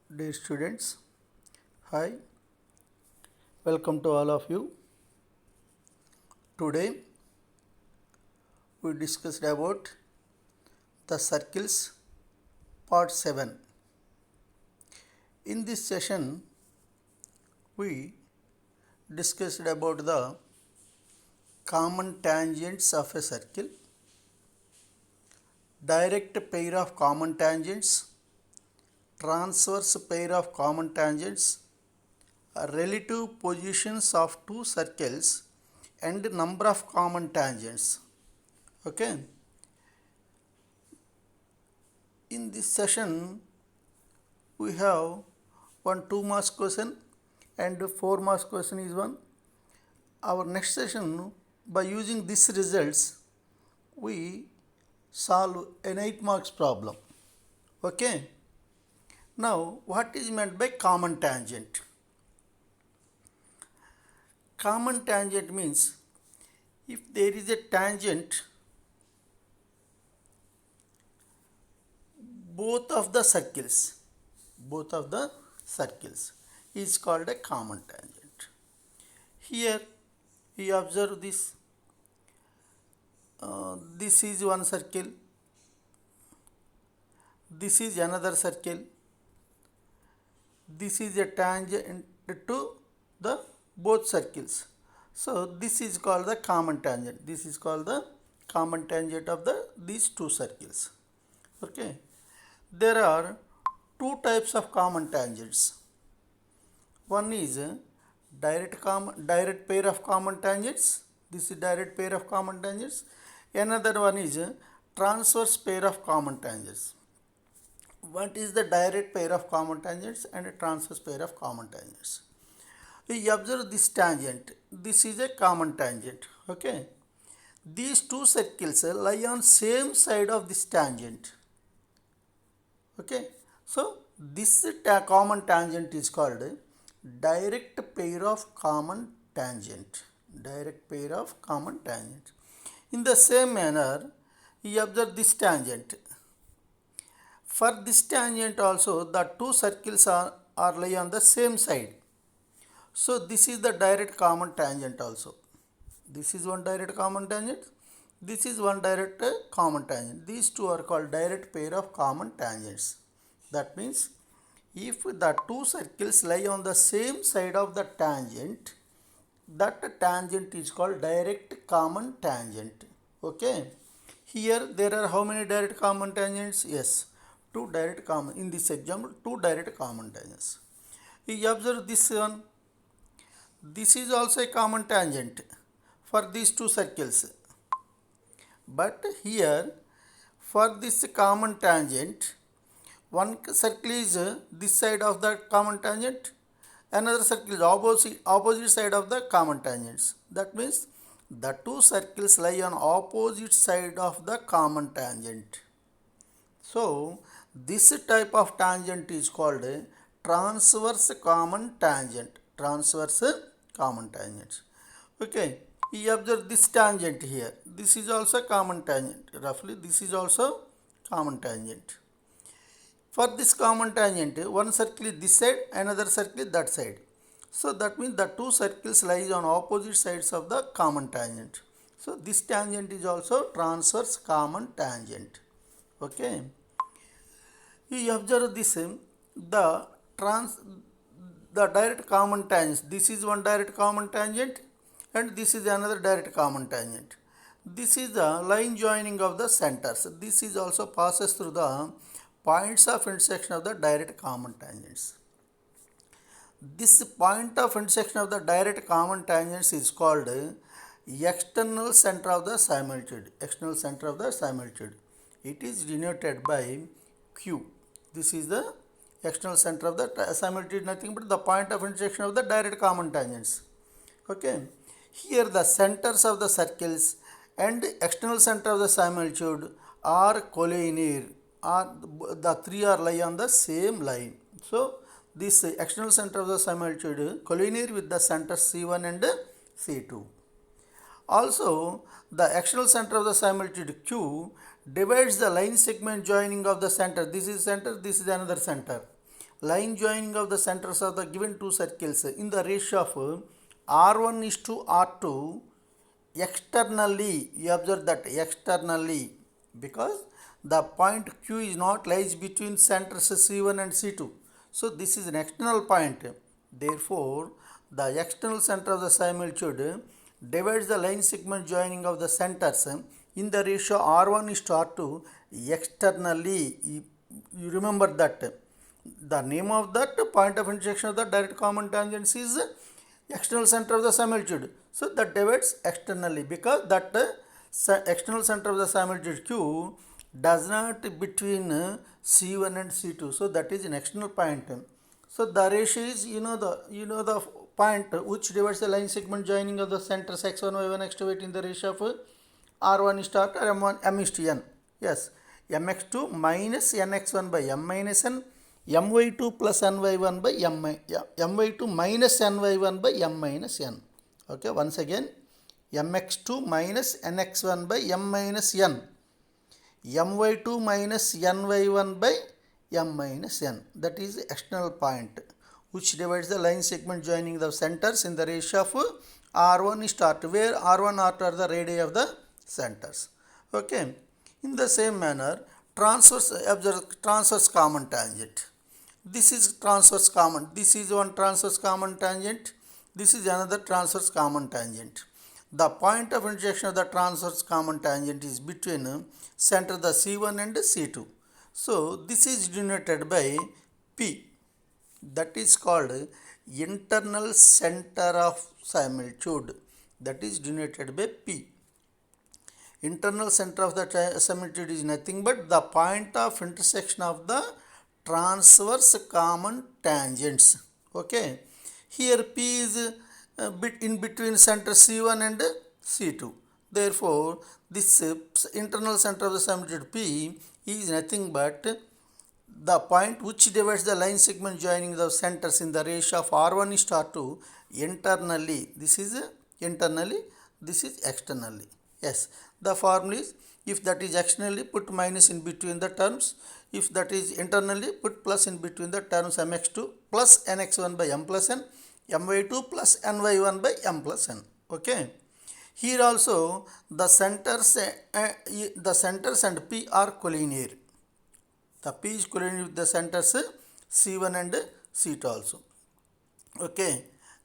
Dear students, hi, welcome to all of you. Today we discussed about the circles part 7. In this session we discussed about the common tangents of a circle, direct pair of common tangents, transverse pair of common tangents, relative positions of two circles and number of common tangents. Okay. In this session we have one 2 marks question and 4 marks question is one. Our next session, by using these results we solve an 8 marks problem. Okay. Now what is meant by common tangent? Common tangent means if there is a tangent both of the circles is called a common tangent. Here we observe this. This is one circle, this is another circle, this is a tangent to the both circles. So this is called the common tangent. This is called the common tangent of these two circles. Okay. There are two types of common tangents. One is direct pair of common tangents. This is direct pair of common tangents. Another one is transverse pair of common tangents. What is the direct pair of common tangents and a transverse pair of common tangents? We observe this tangent. This is a common tangent. Okay. These two circles lie on same side of this tangent. Okay. So this common tangent is called direct pair of common tangent. Direct pair of common tangent. In the same manner, we observe this tangent. For this tangent also, the two circles are lie on the same side. So this is the direct common tangent also. This is one direct common tangent. This is one direct common tangent. These two are called direct pair of common tangents. That means if the two circles lie on the same side of the tangent, that tangent is called direct common tangent. Okay. Here there are how many direct common tangents? Yes, two direct common. In this example, two direct common tangents. We observe this one. This is also a common tangent for these two circles. But here for this common tangent, one circle is this side of the common tangent, another circle is opposite side of the common tangents. That means the two circles lie on opposite side of the common tangent. So this type of tangent is called a transverse common tangent. Transverse common tangent. Okay. We observe this tangent here. This is also common tangent. Roughly this is also common tangent. For this common tangent, one circle is this side, another circle is that side. So that means the two circles lie on opposite sides of the common tangent. So this tangent is also transverse common tangent. Okay. You observe this, the direct common tangents. This is one direct common tangent and this is another direct common tangent. This is the line joining of the centers. This is also passes through the points of intersection of the direct common tangents. This point of intersection of the direct common tangents is called external center of the similitude. External center of the similitude. It is denoted by Q. This is the external center of the similitude, nothing but the point of intersection of the direct common tangents. Okay. Here the centers of the circles and external center of the similitude are collinear. The three are lie on the same line. So this external center of the similitude collinear with the centers C1 and C2. Also the external center of the similitude Q divides the line segment joining of the center. This is center, this is another center. line joining of the centers of the given two circles in the ratio of R1 is to R2 externally. You observe that externally, because the point Q is not lies between centers C1 and C2. So this is an external point. Therefore, the external center of the similitude divides the line segment joining of the centers in the ratio R1 is to R2 externally. You remember that. The name of that point of intersection of the direct common tangents is external center of the similitude. So that divides externally, because that external center of the similitude Q does not between C1 and C2. So that is an external point. So the ratio is the point which divides the line segment joining of the centers x1, y1, x2 in the ratio of R1 is to R2 or M1 M is to N. Yes, mx2 minus nx1 by m minus n, my2 plus ny1 by my2 minus ny1 by m minus n. Okay, once again, mx2 minus nx1 by m minus n, my2 minus ny1 by m minus n. That is the external point which divides the line segment joining the centers in the ratio of R1 is to R2, where R1 R2 are the radii of the centers. Okay, in the same manner, transverse common tangent. This is transverse common. This is one transverse common tangent. This is another transverse common tangent. The point of intersection of the transverse common tangent is between center the C1 and C2. So this is denoted by P. That is called internal center of similitude. That is denoted by P. Internal center of the similitude is nothing but the point of intersection of the transverse common tangents. Okay, here P is in between center C1 and C2. Therefore, this internal center of the similitude P is nothing but the point which divides the line segment joining the centers in the ratio of R1 is to R2 internally. This is internally, this is externally. Yes, the formula is, if that is externally, put minus in between the terms. If that is internally, put plus in between the terms mx2 plus nx1 by m plus n, my2 plus ny1 by m plus n. Okay. Here also the centers and P are collinear. The P is collinear with the centers C1 and C2 also. Okay.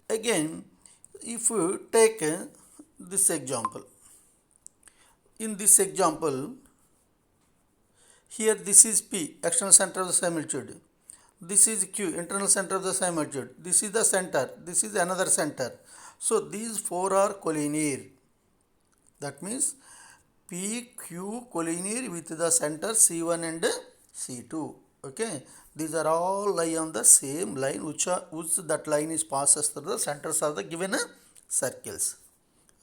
Again, if you take this example. In this example, here this is P, external center of the similitude. This is Q, internal center of the similitude. This is the center. This is another center. So these four are collinear. That means PQ collinear with the center C1 and C2. Okay, these are all lie on the same line, which that line is passes through the centers of the given circles.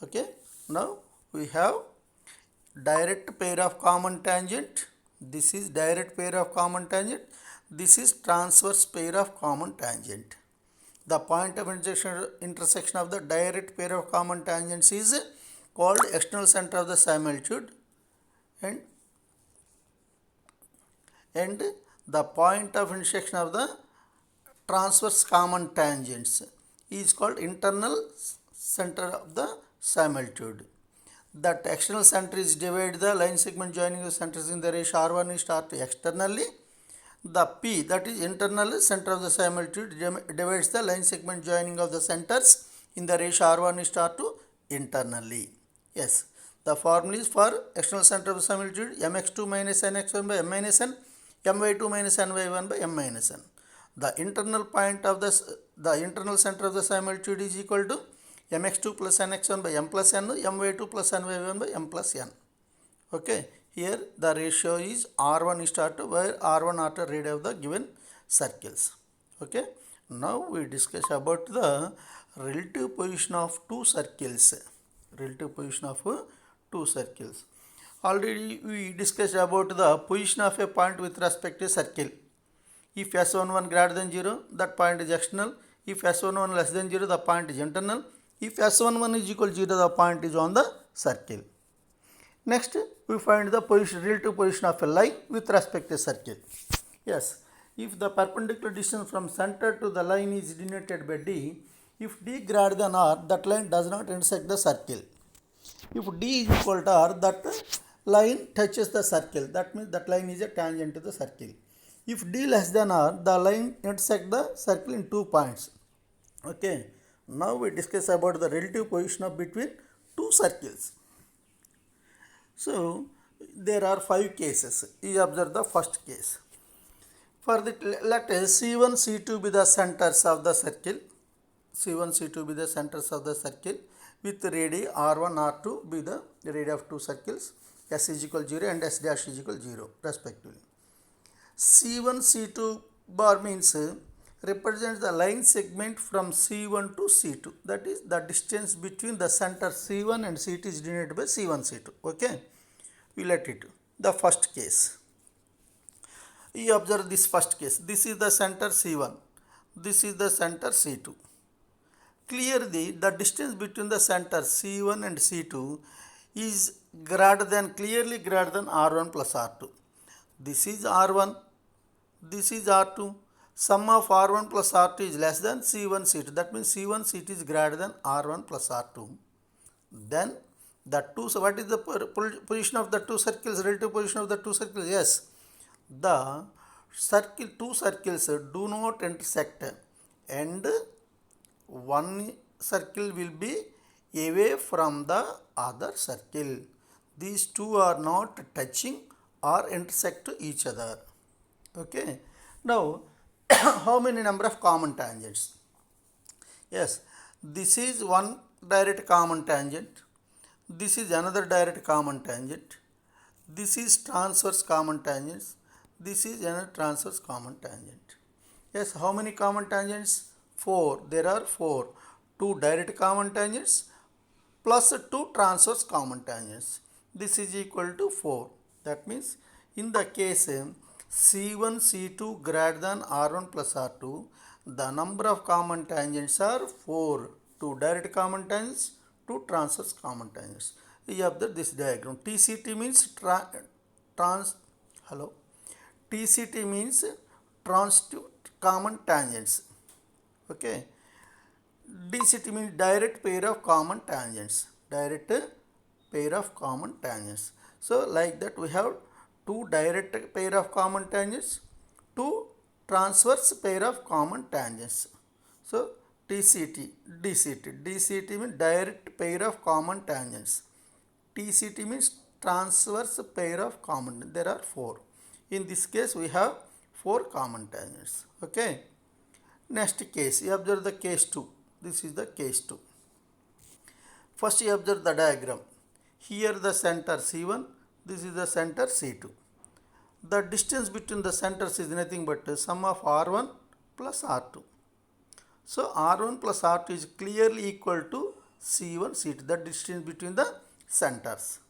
Okay, now we have direct pair of common tangent. This is direct pair of common tangent. This is transverse pair of common tangent. The point of intersection of the direct pair of common tangents is called external center of the similitude, and the point of intersection of the transverse common tangents is called internal center of the similitude. That external center is divide the line segment joining the centers in the ratio R1 is to R2 externally. The P, that is internal center of the similitude, divides the line segment joining of the centers in the ratio R1 is to R2 internally. Yes, the formula is for external center of the similitude mx2 minus nx1 by m minus n, my2 minus ny1 by m minus n. The internal point of the internal center of the similitude is equal to mx2 plus nx1 by m plus n, my2 plus ny1 by m plus n. Okay, here the ratio is R1 is to R2, where R1 R2 radii of the given circles. Okay, now we discuss about the relative position of two circles. Relative position of two circles. Already we discussed about the position of a point with respect to a circle. If S11 greater than 0, that point is external. If S11 less than 0, the point is internal. If S11 is equal to 0, the point is on the circle. Next, we find the relative position of a line with respect to a circle. Yes, if the perpendicular distance from center to the line is denoted by d, if d greater than r, that line does not intersect the circle. If d is equal to r, that line touches the circle. That means that line is a tangent to the circle. If d less than r, the line intersects the circle in 2 points. Okay. Now we discuss about the relative position of between two circles. So there are 5 cases. You observe the first case. For the let C1, C2 be the centers of the circle. C1, C2 be the centers of the circle with radii R1, R2 be the radii of two circles. S is equal 0 and S dash is equal 0 respectively. C1, C2 bar means represents the line segment from C1 to C2. That is the distance between the center C1 and C2 is denoted by C1, C2. Okay. We let it. The first case. You observe this first case. This is the center C1. This is the center C2. Clearly, the distance between the center C1 and C2 is clearly greater than R1 plus R2. This is R1. This is R2. Sum of R1 plus R2 is less than C1, C2. That means C1, C2 is greater than R1 plus R2. Then the two, so what is the position of the two circles, relative position of the two circles? Yes, the two circles do not intersect and one circle will be away from the other circle. These two are not touching or intersect to each other. Okay. Now, how many number of common tangents? Yes, this is one direct common tangent. This is another direct common tangent. This is transverse common tangents. This is another transverse common tangent. Yes, how many common tangents? 4. There are 4. 2 direct common tangents plus 2 transverse common tangents. This is equal to 4. That means in the case C1, C2 greater than R1 plus R2, the number of common tangents are 4. 2 direct common tangents, 2 transverse common tangents. You observe this diagram. TCT means TCT means transitive common tangents. Okay. DCT means direct pair of common tangents. Direct pair of common tangents. So like that we have 2 direct pair of common tangents, 2 transverse pair of common tangents. So TCT, DCT. DCT means direct pair of common tangents. TCT means transverse pair of common. There are 4. In this case we have 4 common tangents. Okay. Next case, you observe the case 2. This is the case 2. First you observe the diagram. Here the center C1, this is the center C2. The distance between the centers is nothing but sum of R1 plus R2. So R1 plus R2 is clearly equal to C1, C2, the distance between the centers.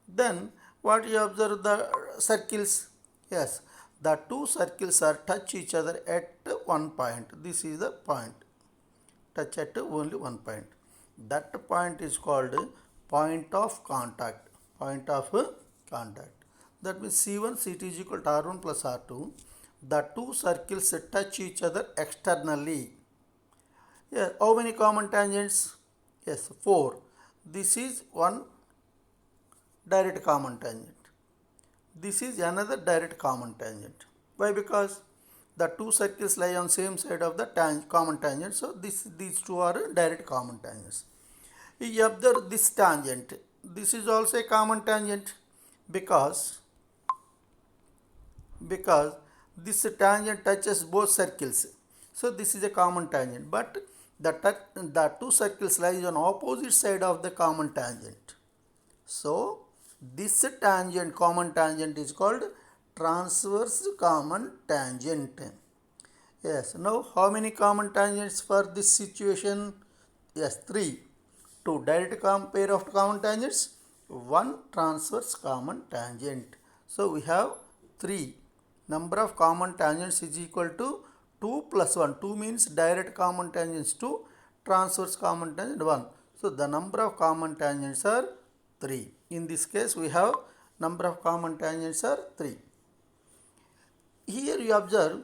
Then what you observe the circles? Yes, the two circles are touch each other at one point. This is the point. Touch at only one point. That point is called point of contact. Point of contact. That means C1, C2 is equal to R1 plus R2. The two circles touch each other externally. Yeah, how many common tangents? Yes, 4. This is one direct common tangent. This is another direct common tangent. Why? Because the two circles lie on same side of the common tangent. So these two are direct common tangents. You observe this tangent. This is also a common tangent because this tangent touches both circles. So this is a common tangent. But the two circles lie on opposite side of the common tangent. So this tangent, common tangent, is called transverse common tangent. Yes. Now how many common tangents for this situation? Yes, 3. 2 direct pair of common tangents, 1 transverse common tangent. So we have 3. Number of common tangents is equal to 2 plus 1. 2 means direct common tangents 2, transverse common tangent 1. So the number of common tangents are 3. In this case we have number of common tangents are 3. Here you observe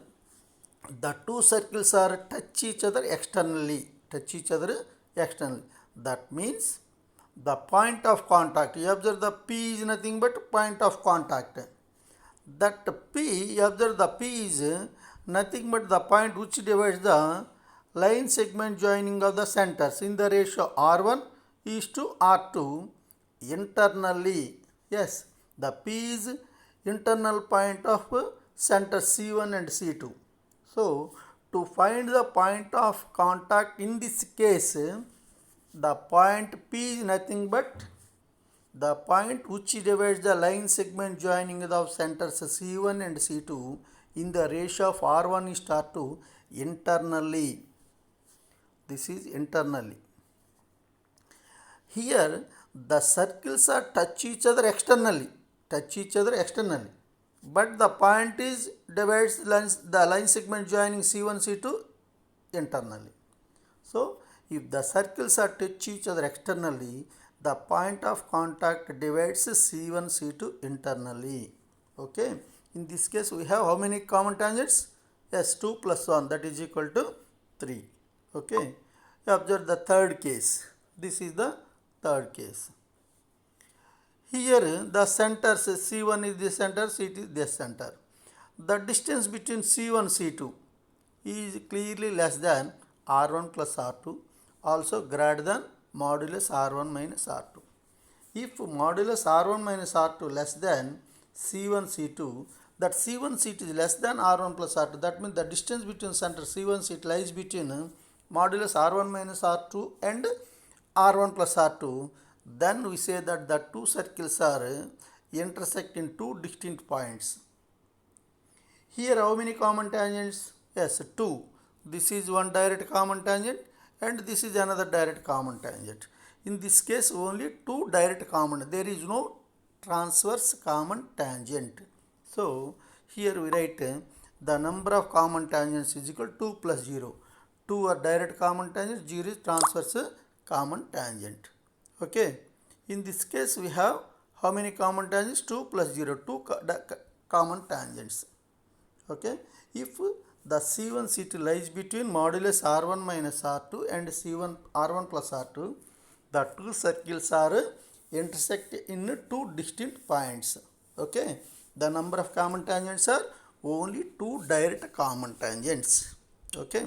The two circles are touch each other externally. Touch each other externally. That means the point of contact. You observe the P is nothing but point of contact. That P, you observe the P is nothing but the point which divides the line segment joining of the centers in the ratio R1 is to R2 internally. Yes, the P is internal point of center C1 and C2. So, to find the point of contact in this case, the point P is nothing but the point which divides the line segment joining the centers C1 and C2 in the ratio of R1 is to R2 internally. This is internally. Here the circles are touch each other externally. But the point is divides the line segment joining C1 C2 internally. So if the circles are touch each other externally, the point of contact divides C1 C2 internally. Okay. In this case we have how many common tangents? Yes, 2 plus 1, that is equal to 3. Okay. Observe the third case. This is the third case. Here the centers C1 is the center, C2 is the center. The distance between C1 and C2 is clearly less than R1 plus R2, also greater than modulus R1 minus R2. If modulus R1 minus R2 less than C1 C2, that C1 C2 is less than R1 plus R2, that means the distance between center C1 C2 lies between modulus R1 minus R2 and R1 plus R2, then we say that the two circles are intersect in two distinct points. Here how many common tangents? Yes, 2. This is one direct common tangent and this is another direct common tangent. In this case only two direct common. There is no transverse common tangent. So here we write the number of common tangents is equal to 2 plus 0. 2 are direct common tangents, 0 is transverse common tangent. Okay. In this case we have how many common tangents? 2 plus 0, 2 common tangents. Okay. If the C1 C2 lies between modulus R1 minus R2 and C1 R1 plus R2, the two circles are intersect in two distinct points. Okay. The number of common tangents are only two direct common tangents. Okay.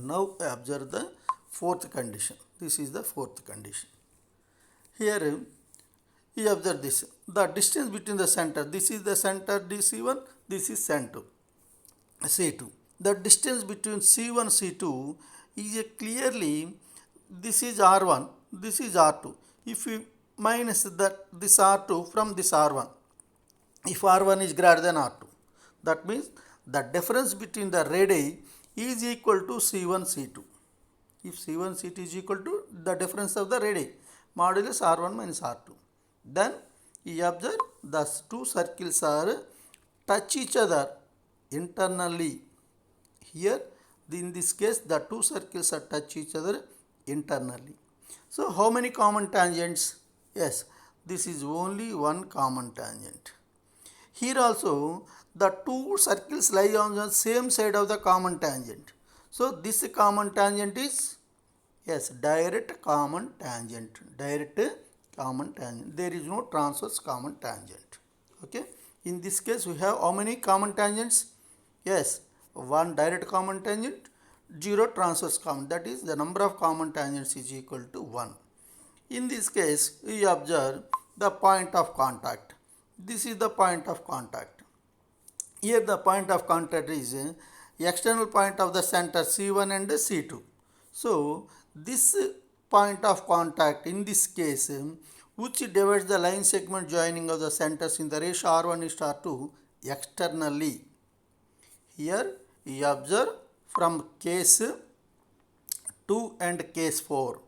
Now observe the fourth condition. This is the fourth condition. Here you observe this. The distance between the center. This is the center DC1. This is center C2. The distance between C1 C2 is clearly, this is R1, this is R2. If we minus this R2 from this R1, if R1 is greater than R2, that means the difference between the radii is equal to C1 C2. If C1 C2 is equal to the difference of the radii, modulus R1 minus R2, then you observe the two circles are touch each other internally. Here in this case the two circles are touch each other internally. So how many common tangents? Yes, this is only one common tangent. Here also the two circles lie on the same side of the common tangent. So this common tangent is, yes, direct common tangent. Direct common tangent. There is no transverse common tangent. Okay. In this case we have how many common tangents? Yes, one direct common tangent, 0 transverse common. That is the number of common tangents is equal to 1. In this case we observe the point of contact. This is the point of contact. Here the point of contact is external point of the center C1 and C2. So this point of contact in this case, which divides the line segment joining of the centers in the ratio R1 is to R2 externally. Here you observe from case 2 and case 4.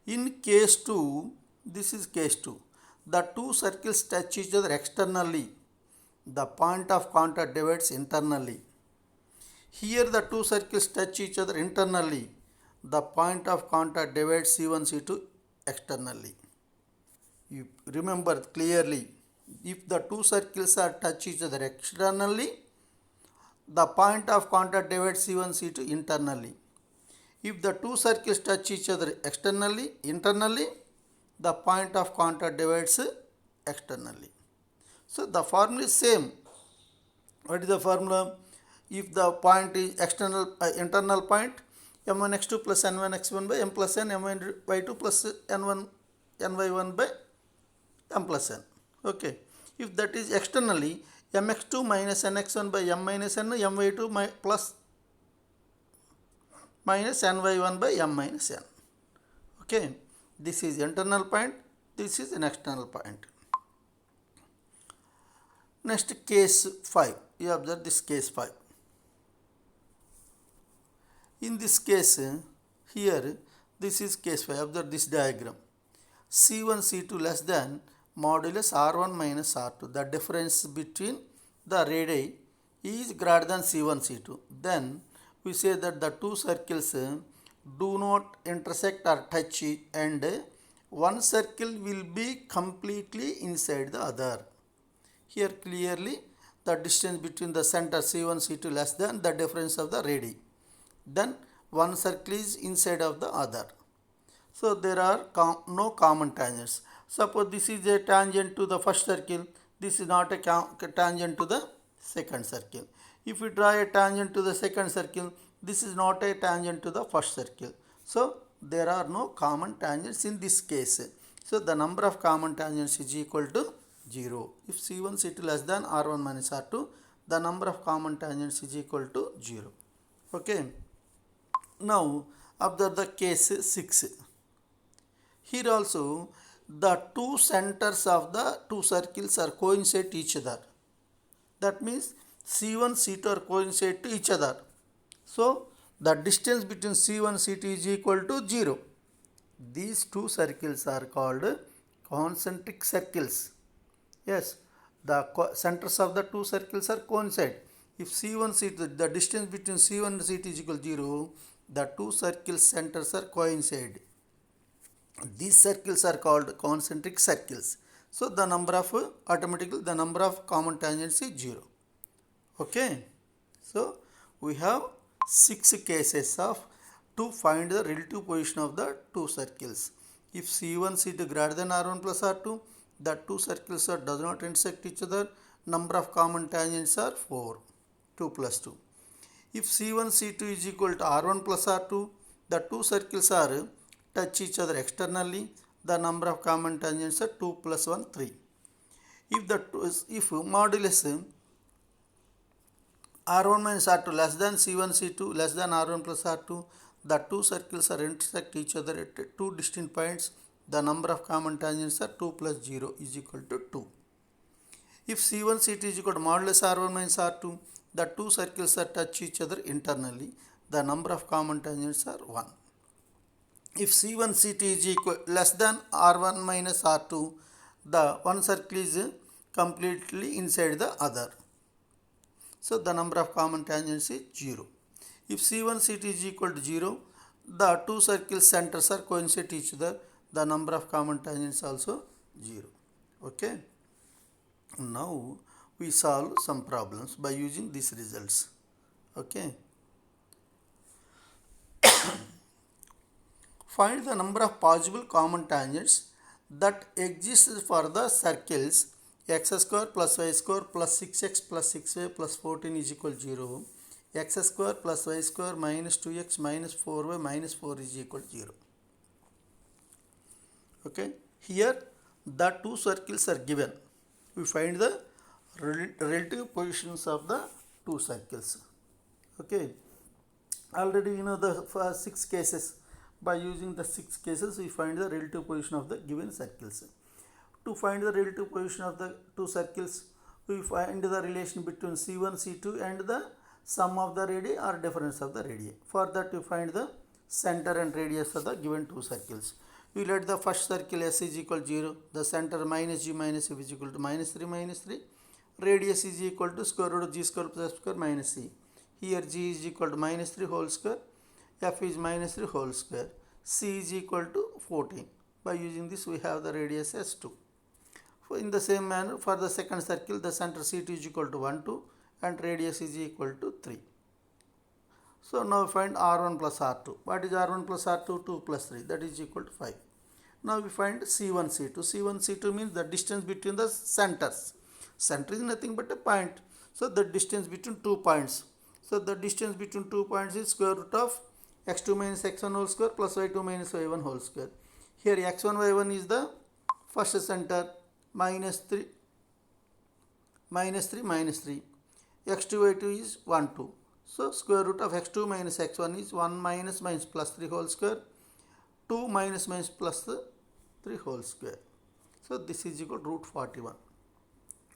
In case 2, this is case 2. The two circles touch each other externally. The point of contact divides internally. Here the two circles touch each other internally. The point of contact divides C1 C2 externally. You remember clearly, if the two circles are touch each other externally, the point of contact divides C1, C2 internally. If the two circles touch each other internally, the point of contact divides externally. So the formula is same. What is the formula? If the point is internal point, m1x2 plus n1x1 by m plus n, my2 plus n1 ny1 by m plus n. Okay. If that is externally, mx2 minus nx1 by m minus n, my2 plus minus ny1 by m minus n. Okay. This is internal point, this is an external point. Next, case 5. You observe this case 5. In this case, here, this is case 5. Observe this diagram. C1, C2 less than modulus R1 minus R2. The difference between the radii is greater than C1, C2. Then we say that the two circles do not intersect or touch, and one circle will be completely inside the other. Here clearly the distance between the center C1, C2 less than the difference of the radii. Then one circle is inside of the other. So there are no common tangents. Suppose this is a tangent to the first circle, this is not a tangent to the second circle. If we draw a tangent to the second circle, this is not a tangent to the first circle. So there are no common tangents in this case. So the number of common tangents is equal to 0. If C1, C2 less than R1 minus R2, the number of common tangents is equal to 0. Okay. Now observe the case 6. Here also the two centers of the two circles are coincide to each other. That means C1, C2 are coincide to each other. So the distance between C1 and C2 is equal to 0. These two circles are called concentric circles. Yes, the centers of the two circles are coincide. If C1, C2, the distance between C1 and C2 is equal to 0, the two circle centers are coincide. These circles are called concentric circles. So the number of common tangents is 0. Okay. So we have 6 cases to find the relative position of the two circles. If C1, C2 greater than R1 plus R2, the two circles does not intersect each other. Number of common tangents are 4. 2 plus 2. If C1, C2 is equal to R1 plus R2, the two circles are touch each other externally. The number of common tangents are 2 plus 1, 3. If modulus R1 minus R2 less than C1, C2 less than R1 plus R2, the two circles are intersect each other at two distinct points. The number of common tangents are 2 plus 0 is equal to 2. If C1, C2 is equal to modulus R1 minus R2, the two circles are touch each other internally. The number of common tangents are 1. If C1, C2 is less than R1 minus R2, the one circle is completely inside the other. So the number of common tangents is 0. If C1, C2 is equal to 0, the two circle centers are coincide each other. The number of common tangents also 0. Okay. Now we solve some problems by using these results. Okay. Find the number of possible common tangents that exist for the circles x square plus y square plus 6x plus 6y plus 14 is equal to 0. X square plus y square minus 2x minus 4y minus 4 is equal to 0. Okay. Here the two circles are given. We find the relative positions of the two circles. Okay. Already you know the 6 cases. By using the 6 cases, we find the relative position of the given circles. To find the relative position of the two circles, we find the relation between C1, C2 and the sum of the radii or difference of the radii. For that, we find the center and radius of the given two circles. We let the first circle S is equal to 0, the center minus G minus F is equal to minus 3, radius is equal to square root of G square plus F square minus C. Here G is equal to minus 3 whole square, F is minus 3 whole square, C is equal to 14. By using this, we have the radius as 2. In the same manner, for the second circle, the center C2 is equal to 1, 2, and radius is equal to 3. So now find R1 plus R2. What is R1 plus R2? 2 plus 3, that is equal to 5. Now we find C1, C2. C1, C2 means the distance between the centers. Center is nothing but a point. So the distance between 2 points. So the distance between 2 points is square root of x2 minus x1 whole square plus y2 minus y1 whole square. Here x1, y1 is the first center, minus 3, minus 3, minus 3. x2, y2 is 1, 2. So square root of x2 minus x1 is 1 minus minus plus 3 whole square, 2 minus minus plus 3 whole square. So this is equal to root 41.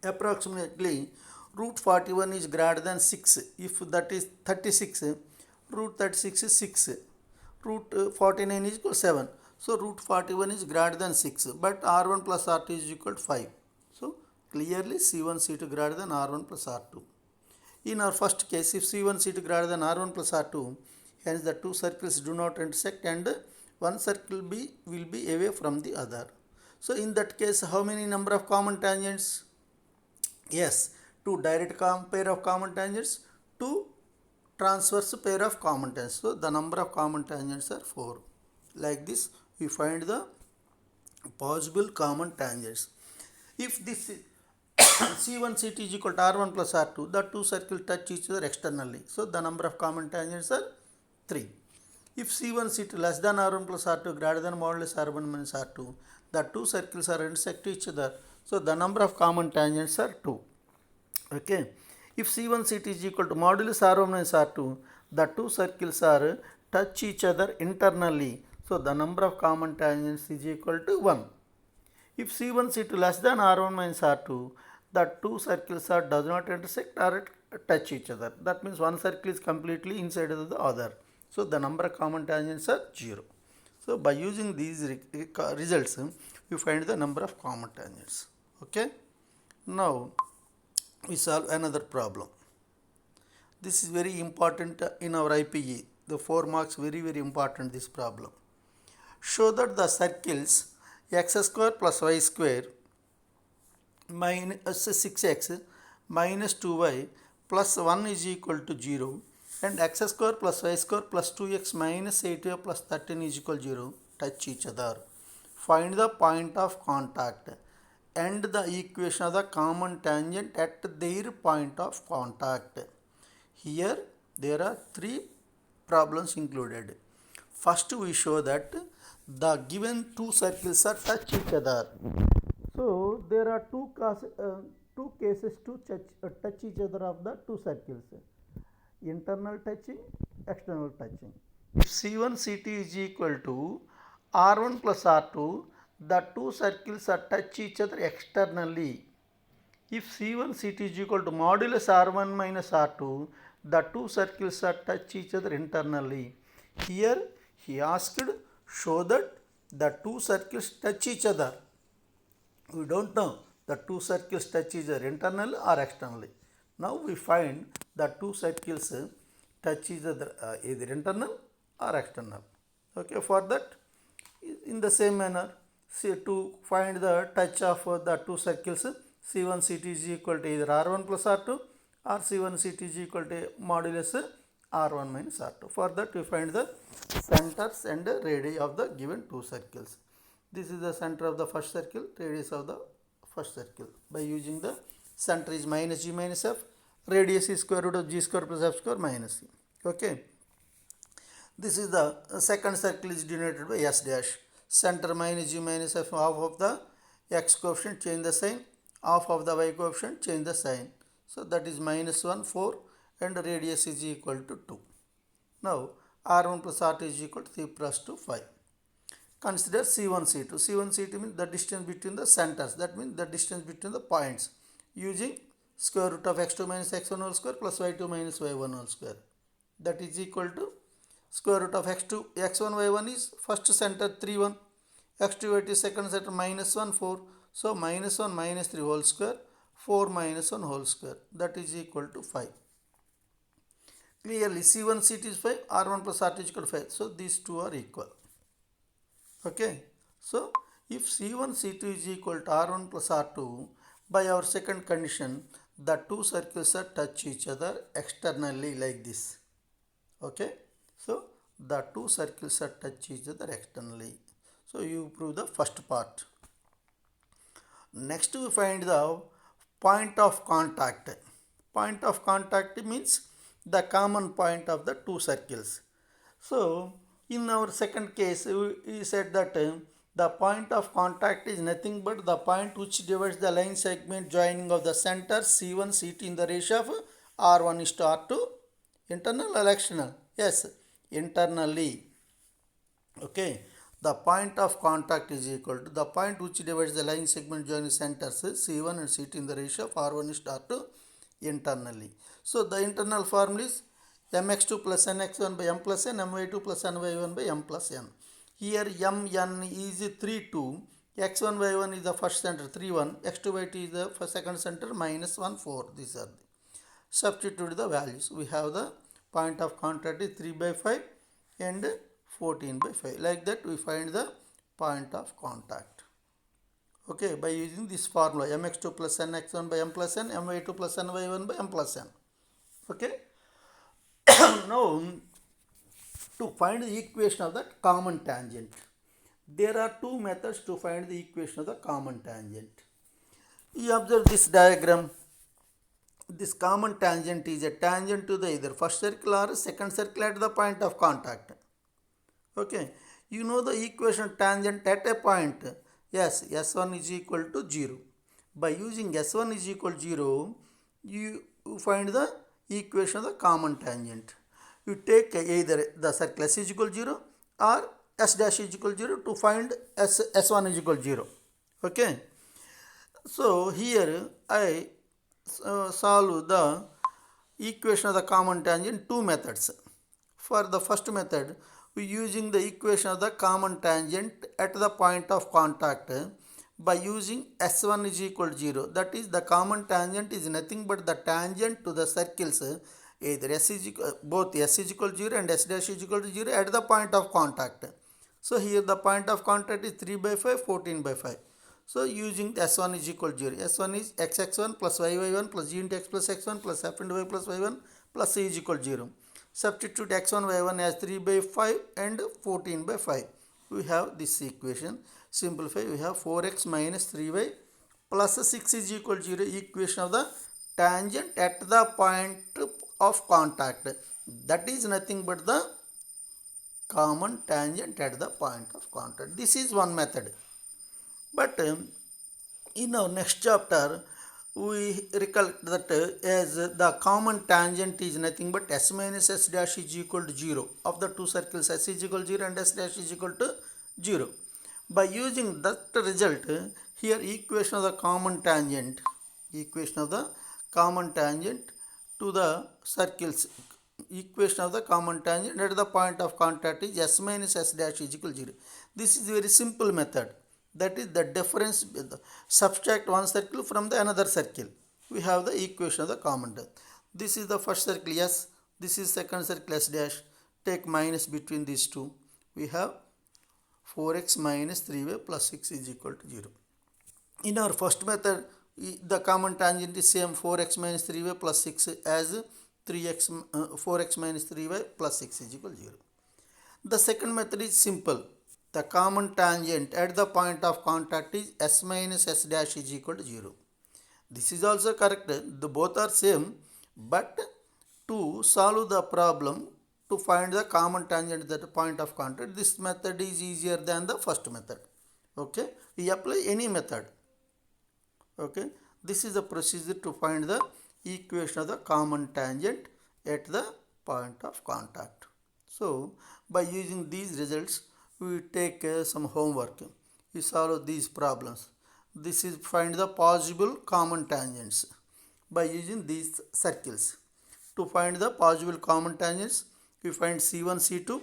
Approximately root 41 is greater than 6. If that is 36, root 36 is 6. Root 49 is equal to 7. So root 41 is greater than 6. But R1 plus R2 is equal to 5. So clearly C1, C2 greater than R1 plus R2. In our first case, if C1, C2 greater than R1 plus R2, hence the two circles do not intersect and one circle will be away from the other. So in that case, how many number of common tangents? Yes, two direct pair of common tangents, two transverse pair of common tangents. So the number of common tangents are 4. Like this, we find the possible common tangents. If this C1, C2 is equal to R1 plus R2, the two circles touch each other externally. So the number of common tangents are 3. If C1, C2 less than R1 plus R2 greater than modulus R1 minus R2, the two circles are intersect each other. So the number of common tangents are 2. Okay. If C1, C2 is equal to modulus R1 minus R2, the two circles are touch each other internally. So the number of common tangents is equal to 1. If C1, C2 less than R1 minus R2, the two circles are does not intersect or touch each other. That means one circle is completely inside of the other. So the number of common tangents are 0. So by using these results, we find the number of common tangents. Okay. Now we solve another problem. This is very important in our IPE. The 4 marks very important this problem. Show that the circles x square plus y square minus 6x minus 2y plus 1 is equal to 0 and x square plus y square plus 2x minus 8y plus 13 is equal to 0 touch each other. Find the point of contact and the equation of the common tangent at their point of contact. Here there are 3 problems included. First we show that the given two circles are touch each other. So there are two cases to touch each other of the two circles. Internal touching, external touching. If C1, C2 is equal to R1 plus R2, the two circles are touch each other externally. If C1, C2 is equal to modulus R1 minus R2, the two circles are touch each other internally. Here he asked, show that the two circles touch each other. We don't know the two circles touch each other internally or externally. Now we find the two circles touch each other either internal or external. Okay, for that in the same manner, to find the touch of the two circles, C1, C2 is equal to either R1 plus R2 or C1, C2 is equal to modulus R1 minus R2. For that we find the centers and radii of the given two circles. This is the center of the first circle, radius of the first circle. By using the center is minus g minus f, radius is square root of g square plus f square minus c. Okay. This is the second circle is denoted by s dash. Center minus g minus f, half of the x coefficient, change the sign, half of the y coefficient, change the sign. So that is minus 1, 4 and radius is equal to 2. Now R1 plus R2 is equal to 3 plus 2, 5. Consider C1, C2. C1, C2 means the distance between the centers. That means the distance between the points. Using square root of x2 minus x1 whole square plus y2 minus y1 whole square. That is equal to square root of x2, x1, y1 is first center 3, 1. x2, y2 second center minus 1, 4. So minus 1 minus 3 whole square, 4 minus 1 whole square. That is equal to 5. Clearly C1, C2 is 5, R1 plus R2 is equal to 5. So these two are equal. Okay. So if C1, C2 is equal to R1 plus R2, by our second condition, the two circles are touch each other externally like this. Okay, so the two circles are touch each other externally. So you prove the first part. Next we find the point of contact. Point of contact means the common point of the two circles. So in our second case we said that the point of contact is nothing but the point which divides the line segment joining of the centers C1 C2 in the ratio of R1 is to R2. Internal or external? Yes, internally. Okay, the point of contact is equal to the point which divides the line segment joining centers C1 and C2 in the ratio of R1 is to R2 internally. So the internal formula is mx2 plus nx1 by m plus n, my2 plus ny1 by m plus n. Here mn is 3 2, x1 y1 is the first center 3 1, x2 y2 is the second center minus 1 4. These are the substitute the values. We have the point of contact is 3 by 5 and 14 by 5. Like that we find the point of contact. Okay, by using this formula mx2 plus nx1 by m plus n, my2 plus ny1 by m plus n. Okay. Now to find the equation of the common tangent. There are two methods to find the equation of the common tangent. You observe this diagram. This common tangent is a tangent to the either first circle or second circle at the point of contact. Okay, you know the equation tangent at a point. Yes, S1 is equal to 0. By using S1 is equal to 0, you find the equation of the common tangent. You take either the circle S is equal to 0 or S dash is equal to 0 to find S1 is equal to 0. Okay, so here I solve the equation of the common tangent two methods. For the first method, we using the equation of the common tangent at the point of contact by using S1 is equal to 0. That is, the common tangent is nothing but the tangent to the circles either both S is equal to 0 and S dash is equal to 0 at the point of contact. So here the point of contact is 3 by 5, 14 by 5. So using S1 is equal to 0. S1 is xx1 plus yy1 plus g into x plus x1 plus f into y plus y1 plus c is equal to 0. Substitute x1 y1 as 3 by 5 and 14 by 5. We have this equation. Simplify, we have 4x minus 3y plus 6 is equal to 0. Equation of the tangent at the point of contact. That is nothing but the common tangent at the point of contact. This is one method. But in our next chapter, we recollect that as the common tangent is nothing but s minus s dash is equal to 0 of the two circles s is equal to 0 and s dash is equal to 0. By using that result, here equation of the common tangent to the circles, equation of the common tangent at the point of contact is s minus s dash is equal to 0. This is a very simple method. That is the difference, subtract one circle from the another circle. We have the equation of the common tangent. This is the first circle S, this is second circle S dash. Take minus between these two. We have 4x minus 3y plus 6 is equal to 0. In our first method, the common tangent is same 4x minus 3y plus 6 as 4x minus 3y plus 6 is equal to 0. The second method is simple. The common tangent at the point of contact is s minus s dash is equal to 0. This is also correct. The both are same, but to solve the problem, to find the common tangent at the point of contact, this method is easier than the first method. Okay, we apply any method. Okay, this is the procedure to find the equation of the common tangent at the point of contact. So by using these results, we take some homework. We solve these problems. This is find the possible common tangents by using these circles. To find the possible common tangents, we find C1, C2,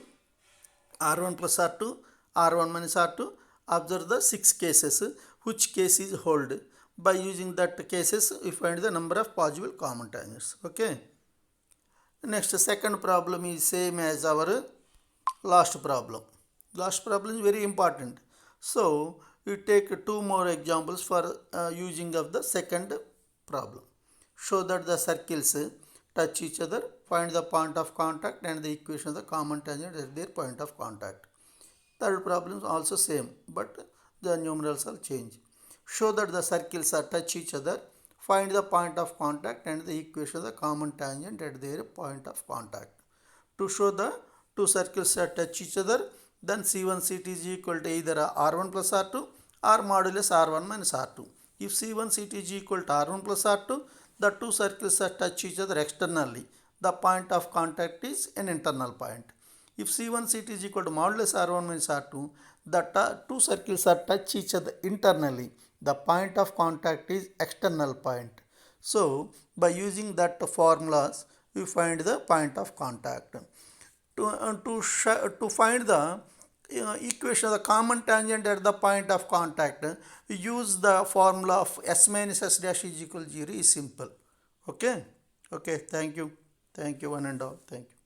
R1 plus R2, R1 minus R2. Observe the 6 cases. Which case is hold? By using that cases, we find the number of possible common tangents. Okay. Next, second problem is same as our last problem. Last problem is very important. So we take two more examples for using of the second problem. show that the circles touch each other, find the point of contact and the equation of the common tangent at their point of contact. Third problem is also same, but the numerals will change. Show that the circles are touch each other, find the point of contact and the equation of the common tangent at their point of contact. To show the two circles are touch each other, then C1 CT is equal to either R1 plus R2 or modulus R1 minus R2. If C1 CT is equal to R1 plus R2, the two circles are touch each other externally. The point of contact is an internal point. If C1 CT is equal to modulus R1 minus R2, the two circles are touch each other internally. The point of contact is external point. So, by using that formulas, we find the point of contact. To find the equation of the common tangent at the point of contact, use the formula of S minus S dash is equal to 0 is simple. Okay. Okay. Thank you. Thank you one and all. Thank you.